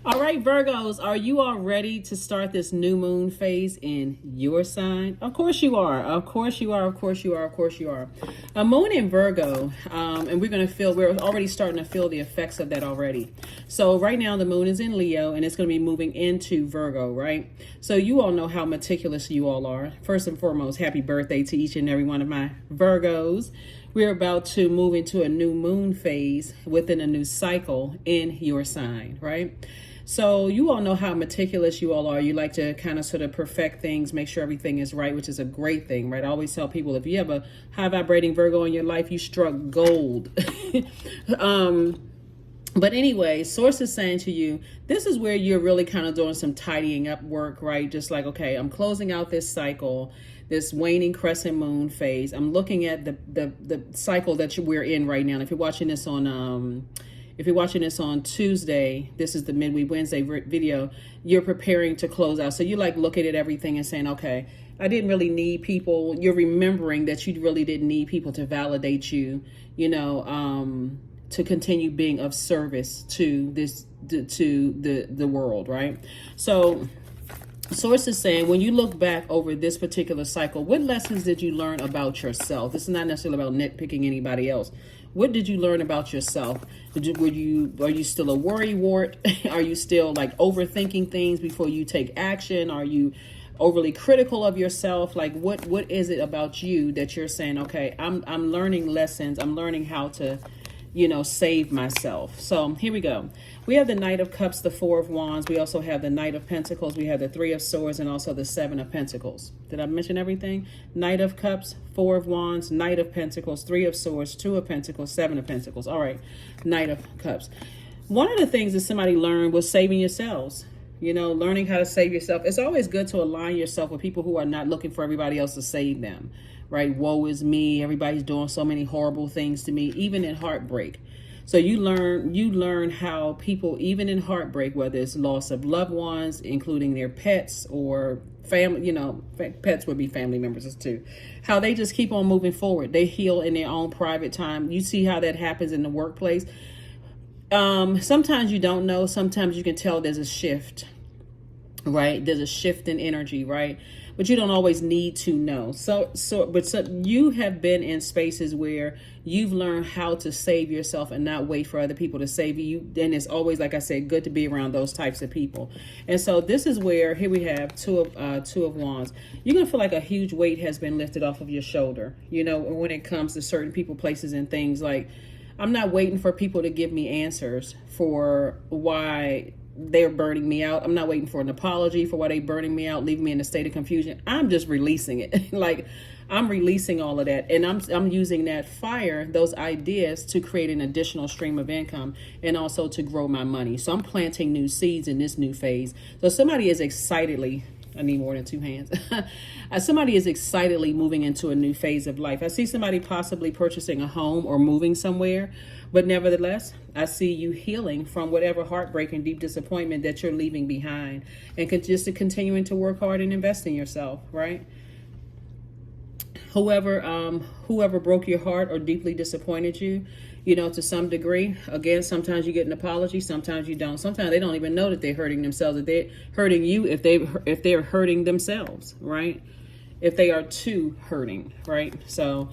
All right, Virgos, are you all ready to start this new moon phase in your sign? Of course you are. Of course you are. Of course you are. Of course you are. A moon in Virgo, and we're already starting to feel the effects of that already. So right now the moon is in Leo and it's going to be moving into Virgo, right? So you all know how meticulous you all are. First and foremost, happy birthday to each and every one of my Virgos. We're about to move into a new moon phase within a new cycle in your sign, right? So you all know how meticulous you all are. You like to kind of sort of perfect things, make sure everything is right, which is a great thing, right? I always tell people, if you have a high vibrating Virgo in your life, you struck gold. But anyway, source is saying to you, this is where you're really kind of doing some tidying up work, right? Just like, okay, I'm closing out this cycle, this waning crescent moon phase. I'm looking at the cycle that we're in right now. And if you're watching this on Tuesday, this is the midweek Wednesday video, you're preparing to close out. So you like looking at everything and saying, okay, I didn't really need people. You're remembering that you really didn't need people to validate you, to continue being of service to the world, right? So source is saying, when you look back over this particular cycle, what lessons did you learn about yourself? This is not necessarily about nitpicking anybody else. What did you learn about yourself? Are you still a worrywart? Are you still like overthinking things before you take action? Are you overly critical of yourself? Like what is it about you that you're saying, okay, I'm learning lessons. I'm learning how to, save myself. So here we go. We have the Knight of Cups, the Four of Wands. We also have the Knight of Pentacles. We have the Three of Swords and also the Seven of Pentacles. Did I mention everything? Knight of Cups, Four of Wands, Knight of Pentacles, Three of Swords, Two of Pentacles, Seven of Pentacles. All right, Knight of Cups. One of the things that somebody learned was saving yourselves. Learning how to save yourself. It's always good to align yourself with people who are not looking for everybody else to save them, right? Woe is me. Everybody's doing so many horrible things to me, even in heartbreak. So you learn how people, even in heartbreak, whether it's loss of loved ones, including their pets or family, pets would be family members too, how they just keep on moving forward. They heal in their own private time. You see how that happens in the workplace. Sometimes you don't know. Sometimes you can tell there's a shift, right? There's a shift in energy, right? But you don't always need to know. So you have been in spaces where you've learned how to save yourself and not wait for other people to save you. And it's always, like I said, good to be around those types of people. And so this is where, here we have Two of Wands. You're going to feel like a huge weight has been lifted off of your shoulder, when it comes to certain people, places, and things. Like, I'm not waiting for people to give me answers for why they're burning me out. I'm not waiting for an apology for why they're burning me out, leaving me in a state of confusion. I'm just releasing it. Like, I'm releasing all of that. And I'm using that fire, those ideas, to create an additional stream of income and also to grow my money. So I'm planting new seeds in this new phase. So somebody is excitedly, I need more than two hands. Somebody is excitedly moving into a new phase of life. I see somebody possibly purchasing a home or moving somewhere, but nevertheless, I see you healing from whatever heartbreak and deep disappointment that you're leaving behind, and just continuing to work hard and invest in yourself, right? Whoever broke your heart or deeply disappointed you, to some degree. Again, sometimes you get an apology, sometimes you don't. Sometimes they don't even know that they're hurting themselves, that they're hurting you if they're hurting themselves, right? If they are too hurting, right? So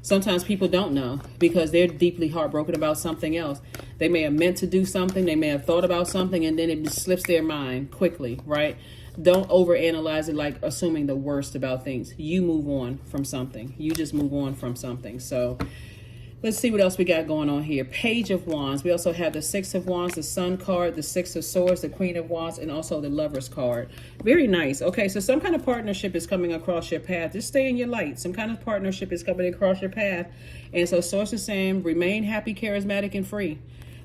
sometimes people don't know because they're deeply heartbroken about something else. They may have meant to do something, they may have thought about something, and then it just slips their mind quickly, right? Don't overanalyze it, like assuming the worst about things. You move on from something. You just move on from something. So let's see what else we got going on here. Page of Wands. We also have the Six of Wands, the Sun card, the Six of Swords, the Queen of Wands, and also the Lovers card. Very nice. Okay, so some kind of partnership is coming across your path. Just stay in your light. Some kind of partnership is coming across your path. And so source is saying, remain happy, charismatic, and free.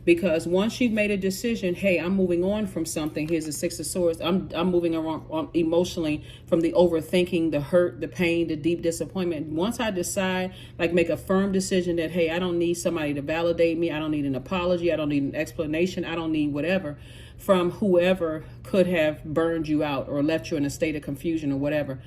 Because once you've made a decision, hey, I'm moving on from something. Here's the Six of Swords. I'm moving on emotionally from the overthinking, the hurt, the pain, the deep disappointment. Once I decide, like make a firm decision that, hey, I don't need somebody to validate me. I don't need an apology. I don't need an explanation. I don't need whatever from whoever could have burned you out or left you in a state of confusion or whatever.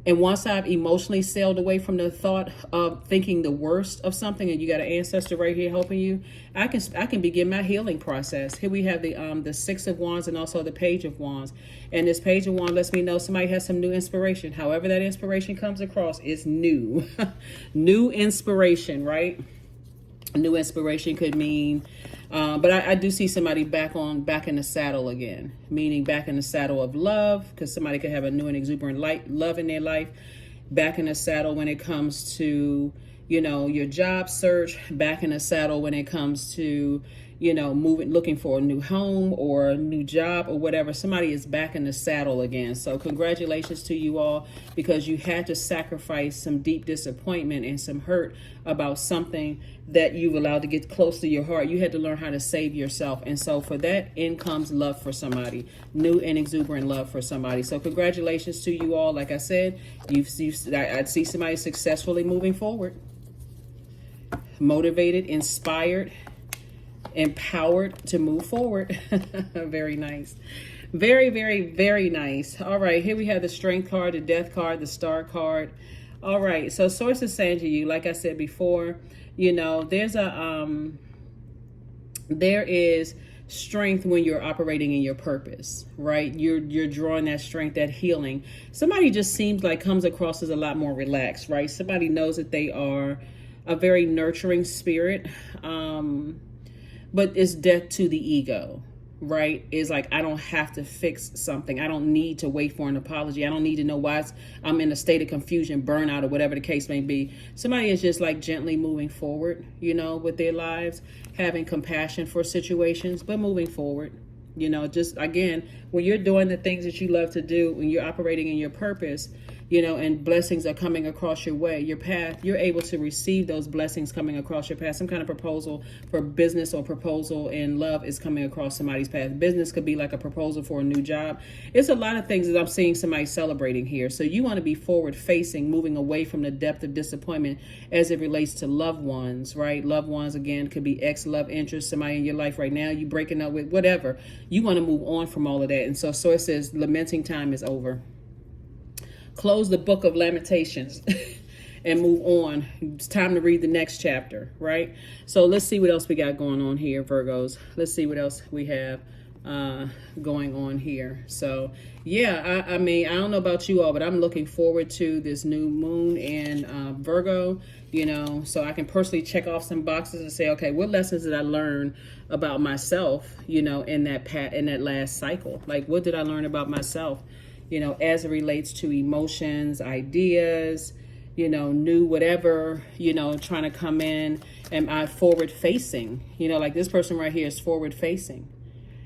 And once I've emotionally sailed away from the thought of thinking the worst of something, and you got an ancestor right here helping you, I can begin my healing process. Here we have the Six of Wands and also the Page of Wands. And this Page of Wands lets me know somebody has some new inspiration. However that inspiration comes across, it's new. New inspiration, right? New inspiration could mean, but I do see somebody back in the saddle again, meaning back in the saddle of love, because somebody could have a new and exuberant love in their life. Back in the saddle when it comes to, your job search. Back in the saddle when it comes to, looking for a new home or a new job or whatever. Somebody is back in the saddle again. So congratulations to you all, because you had to sacrifice some deep disappointment and some hurt about something that you've allowed to get close to your heart. You had to learn how to save yourself. And so for that, in comes love for somebody, new and exuberant love for somebody. So congratulations to you all. Like I said, I see somebody successfully moving forward, motivated, inspired, empowered to move forward. Very nice. Very, very, very nice. All right, here we have the Strength card, the Death card, the Star card. All right, so Source is saying to you, like I said before, there is strength when you're operating in your purpose, right? You're drawing that strength, that healing. Somebody just seems like comes across as a lot more relaxed, right? Somebody knows that they are a very nurturing spirit, but it's death to the ego, right? It's like, I don't have to fix something. I don't need to wait for an apology. I don't need to know why I'm in a state of confusion, burnout, or whatever the case may be. Somebody is just like gently moving forward, with their lives, having compassion for situations, but moving forward. Just again, when you're doing the things that you love to do, when you're operating in your purpose, and blessings are coming across your way, your path, you're able to receive those blessings coming across your path. Some kind of proposal for business or proposal in love is coming across somebody's path. Business could be like a proposal for a new job. It's a lot of things that I'm seeing somebody celebrating here. So you want to be forward facing, moving away from the depth of disappointment as it relates to loved ones, right? Loved ones, again, could be ex-love interest, somebody in your life right now, you breaking up with, whatever. You want to move on from all of that. And so it says lamenting time is over. Close the book of Lamentations and move on. It's time to read the next chapter, right? So let's see what else we got going on here, Virgos. Let's see what else we have going on here. So yeah, I mean, I don't know about you all, but I'm looking forward to this new moon in Virgo, so I can personally check off some boxes and say, okay, what lessons did I learn about myself, in that last cycle? Like, what did I learn about myself? As it relates to emotions, ideas, new whatever, trying to come in. Am I forward facing? Like this person right here is forward facing.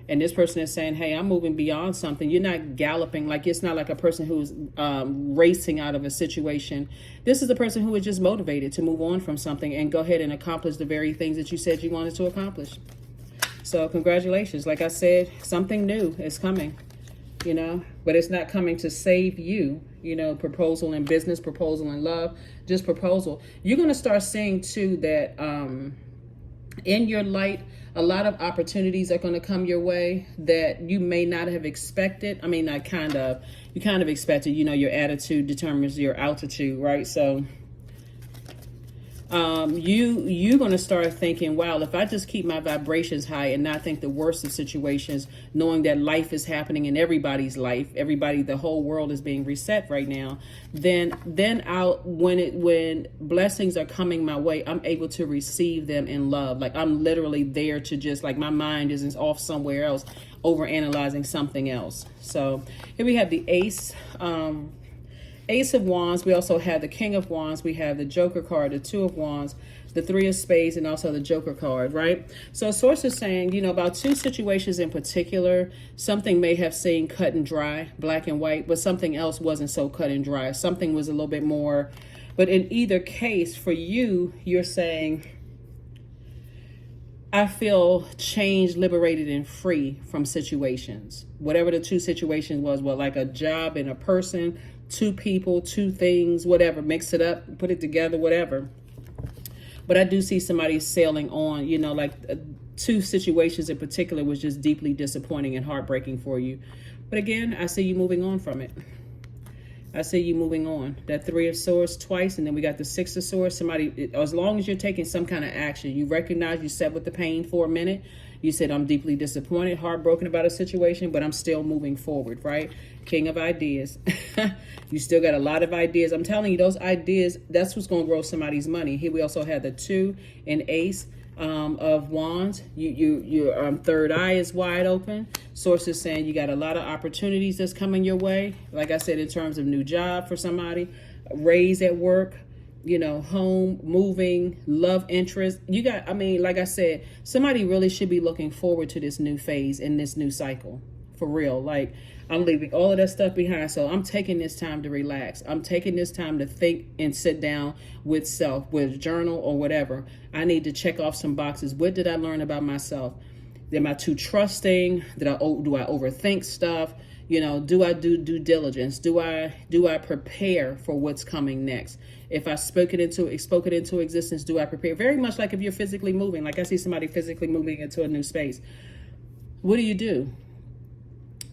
And this person is saying, hey, I'm moving beyond something. You're not galloping. Like, it's not like a person who's racing out of a situation. This is a person who is just motivated to move on from something and go ahead and accomplish the very things that you said you wanted to accomplish. So congratulations. Like I said, something new is coming. But it's not coming to save you, proposal in business, proposal in love, just proposal. You're going to start seeing too that in your light, a lot of opportunities are going to come your way that you may not have expected. I mean, you kind of expected, your attitude determines your altitude, right? So you're going to start thinking, wow, if I just keep my vibrations high and not think the worst of situations, knowing that life is happening in everybody's life, the whole world is being reset right now, then when blessings are coming my way, I'm able to receive them in love. Like, I'm literally there to just, like, my mind isn't off somewhere else, over analyzing something else. So here we have the Ace of Wands. We also have the King of Wands. We have the Joker card, the Two of Wands, the Three of Spades, and also the Joker card, right? So Source is saying, about two situations in particular, something may have seemed cut and dry, black and white, but something else wasn't so cut and dry. Something was a little bit more. But in either case, for you, you're saying, I feel changed, liberated, and free from situations. Whatever the two situations was, like a job and a person, two people, two things, whatever, mix it up, put it together, whatever. But I do see somebody sailing on, two situations in particular was just deeply disappointing and heartbreaking for you. But again, I see you moving on from it. I see you moving on. That Three of Swords twice, and then we got the Six of Swords. Somebody, as long as you're taking some kind of action, you recognize you sat with the pain for a minute. You said, I'm deeply disappointed, heartbroken about a situation, but I'm still moving forward, right? King of ideas. You still got a lot of ideas. I'm telling you, those ideas, that's what's going to grow somebody's money. Here we also have the 2 and Ace of Wands. Your third eye is wide open. Sources saying you got a lot of opportunities that's coming your way. Like I said, in terms of new job for somebody, raise at work, home, moving, love interest. You got, like I said, somebody really should be looking forward to this new phase in this new cycle. For real. Like, I'm leaving all of that stuff behind. So I'm taking this time to relax. I'm taking this time to think and sit down with self, with journal or whatever. I need to check off some boxes. What did I learn about myself? Am I too trusting? Do I overthink stuff? Do I do due diligence? Do I prepare for what's coming next? If I spoke it into existence, do I prepare? Very much like if you're physically moving. Like I see somebody physically moving into a new space. What do?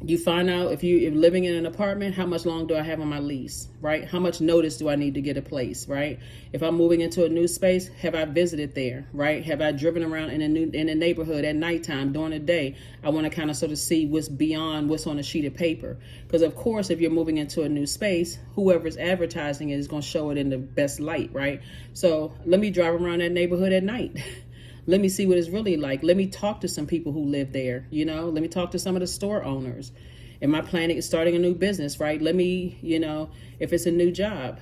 You find out if you're living in an apartment, how much long do I have on my lease, right? How much notice do I need to get a place, right? If I'm moving into a new space, have I visited there, right? Have I driven around in a neighborhood at nighttime, during the day? I want to kind of sort of see what's beyond what's on a sheet of paper. Because of course, if you're moving into a new space, whoever's advertising it is going to show it in the best light, right? So let me drive around that neighborhood at night. Let me see what it's really like. Let me talk to some people who live there, Let me talk to some of the store owners. Am I planning starting a new business, right? Let me, if it's a new job,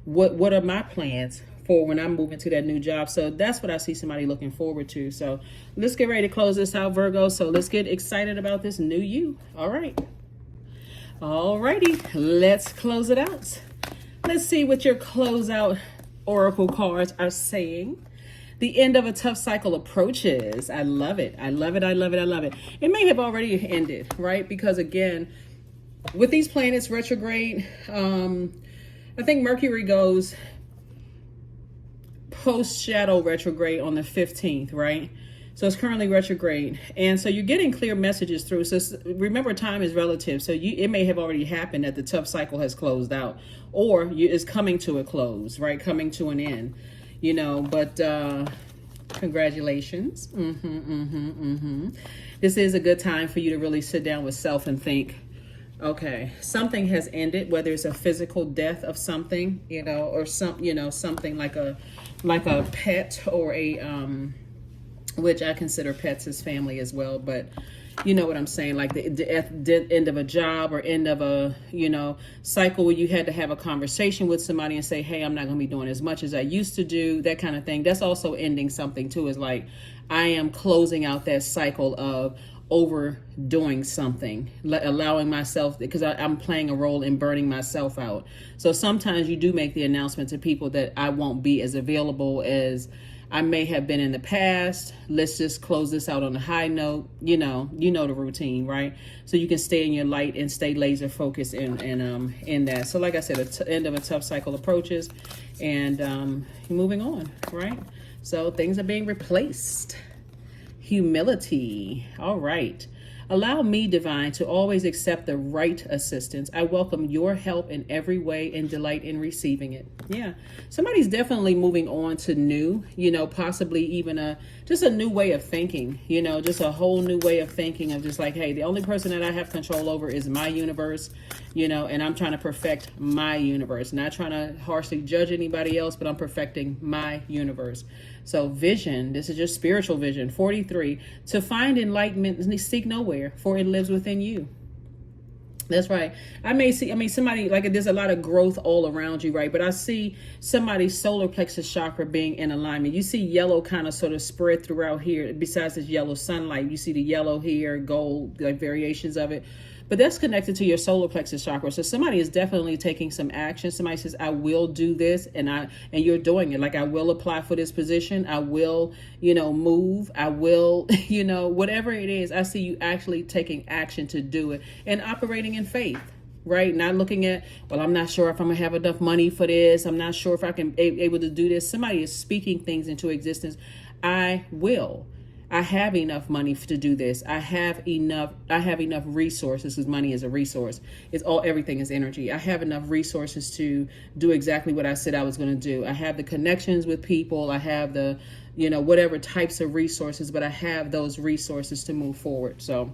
what are my plans for when I'm moving to that new job? So that's what I see somebody looking forward to. So let's get ready to close this out, Virgo. So let's get excited about this new you. All right. All righty. Let's close it out. Let's see what your closeout oracle cards are saying. The end of a tough cycle approaches. I love it. I love it. I love it. I love it. It may have already ended, right? Because again, with these planets retrograde, I think Mercury goes post-shadow retrograde on the 15th, right? So it's currently retrograde. And so you're getting clear messages through. So remember, time is relative. So it may have already happened that the tough cycle has closed out, or is coming to a close, right? Coming to an end. But congratulations. This is a good time for you to really sit down with self and think, okay, something has ended, whether it's a physical death of something, or something like a pet or which I consider pets as family as well, but you know what I'm saying, like the end of a job or end of a, cycle where you had to have a conversation with somebody and say, hey, I'm not going to be doing as much as I used to do, that kind of thing. That's also ending something too, is like, I am closing out that cycle of overdoing something, allowing myself, because I'm playing a role in burning myself out. So sometimes you do make the announcement to people that I won't be as available as I may have been in the past. Let's just close this out on a high note. You know the routine, right? So you can stay in your light and stay laser focused in that. So like I said, end of a tough cycle approaches, and moving on, right? So things are being replaced. Humility. All right. Allow me, divine, to always accept the right assistance. I welcome your help in every way and delight in receiving it. Yeah. Somebody's definitely moving on to new, possibly even just a new way of thinking, just a whole new way of thinking of just like, hey, the only person that I have control over is my universe, and I'm trying to perfect my universe, not trying to harshly judge anybody else, but I'm perfecting my universe. So vision, this is just spiritual vision. 43, to find enlightenment, seek nowhere, for it lives within you. That's right. Somebody, like, there's a lot of growth all around you, right? But I see somebody's solar plexus chakra being in alignment. You see yellow kind of sort of spread throughout here. Besides this yellow sunlight, you see the yellow here, gold, like variations of it. But that's connected to your solar plexus chakra. So somebody is definitely taking some action. Somebody says, I will do this, and you're doing it. Like, I will apply for this position. I will, move. I will, whatever it is. I see you actually taking action to do it and operating in faith, right? Not looking at, well, I'm not sure if I'm gonna have enough money for this. I'm not sure if I can able to do this. Somebody is speaking things into existence. I will. I have enough money to do this. I have enough resources, because money is a resource. Everything is energy. I have enough resources to do exactly what I said I was going to do. I have the connections with people. I have the, whatever types of resources, but I have those resources to move forward. So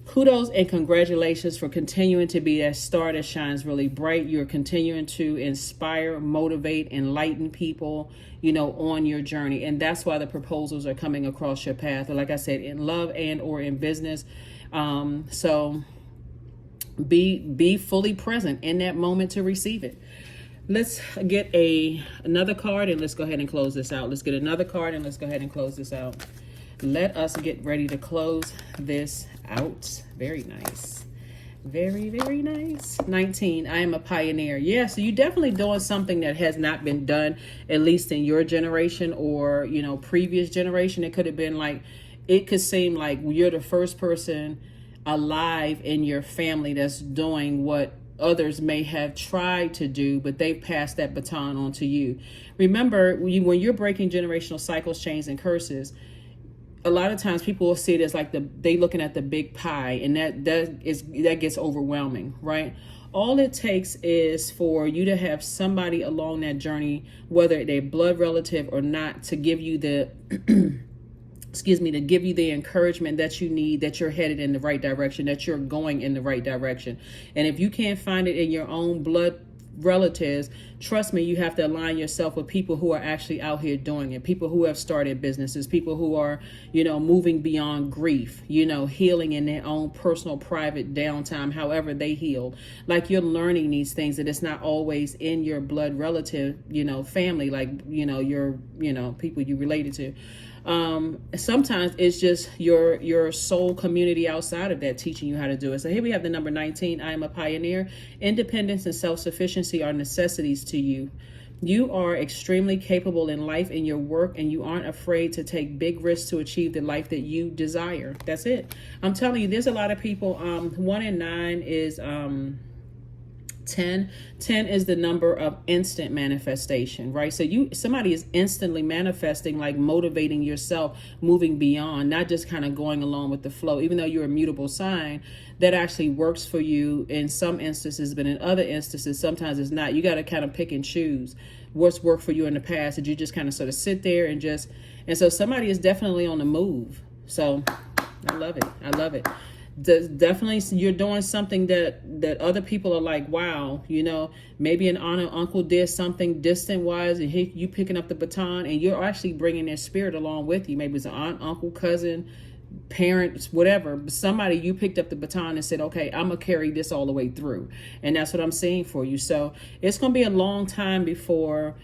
kudos and congratulations for continuing to be that star that shines really bright. You're continuing to inspire, motivate, enlighten people, on your journey. And that's why the proposals are coming across your path. Or like I said, in love and or in business. So be fully present in that moment to receive it. Let's get another card and let's go ahead and close this out. Let's get another card and let's go ahead and close this out. Let us get ready to close this out. Very nice. Very, very nice. 19, I am a pioneer. Yeah, so you're definitely doing something that has not been done, at least in your generation or, previous generation. It could have been like, it could seem like you're the first person alive in your family that's doing what others may have tried to do, but they've passed that baton on to you. Remember, when you're breaking generational cycles, chains, and curses, a lot of times people will see it as like they looking at the big pie, and that gets overwhelming, right? All it takes is for you to have somebody along that journey, whether they're blood relative or not, to give you the to give you the encouragement that you need, that you're headed in the right direction, that you're going in the right direction. And if you can't find it in your own blood relatives, trust me, you have to align yourself with people who are actually out here doing it, people who have started businesses, people who are, moving beyond grief, healing in their own personal, private downtime, however they heal. Like, you're learning these things, that it's not always in your blood relative, family, like, your, people you related to. Sometimes it's just your soul community outside of that teaching you how to do it. So here we have the number 19. I am a pioneer. Independence and self-sufficiency are necessities to you. You are extremely capable in life and your work, and you aren't afraid to take big risks to achieve the life that you desire. That's it. I'm telling you, there's a lot of people. 1 and 9 is 10 is the number of instant manifestation, right? So somebody is instantly manifesting, like motivating yourself, moving beyond, not just kind of going along with the flow. Even though you're a mutable sign, that actually works for you in some instances, but in other instances sometimes it's not. You got to kind of pick and choose what's worked for you in the past. Did you just kind of sort of sit there and so somebody is definitely on the move. So I love it. Definitely you're doing something that other people are like, wow, maybe an aunt or uncle did something distant wise, and you picking up the baton, and you're actually bringing their spirit along with you. Maybe it's an aunt, uncle, cousin, parents, whatever, but somebody, you picked up the baton and said, okay, I'm gonna carry this all the way through. And that's what I'm seeing for you. So it's gonna be a long time before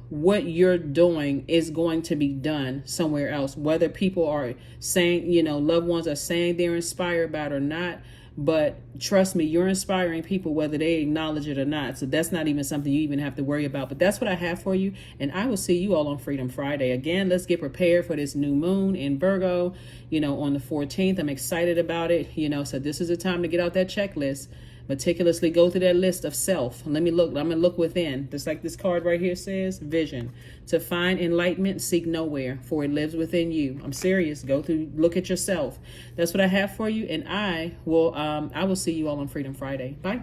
what you're doing is going to be done somewhere else, whether people are saying, loved ones are saying they're inspired by it or not. But trust me, you're inspiring people whether they acknowledge it or not. So that's not even something you even have to worry about. But that's what I have for you. And I will see you all on Freedom Friday. Again, let's get prepared for this new moon in Virgo, on the 14th. I'm excited about it, so this is the time to get out that checklist. Meticulously go through that list of self. Let me look. I'm going to look within. Just like this card right here says, vision. To find enlightenment, seek nowhere, for it lives within you. I'm serious. Go through, look at yourself. That's what I have for you. And I will see you all on Freedom Friday. Bye.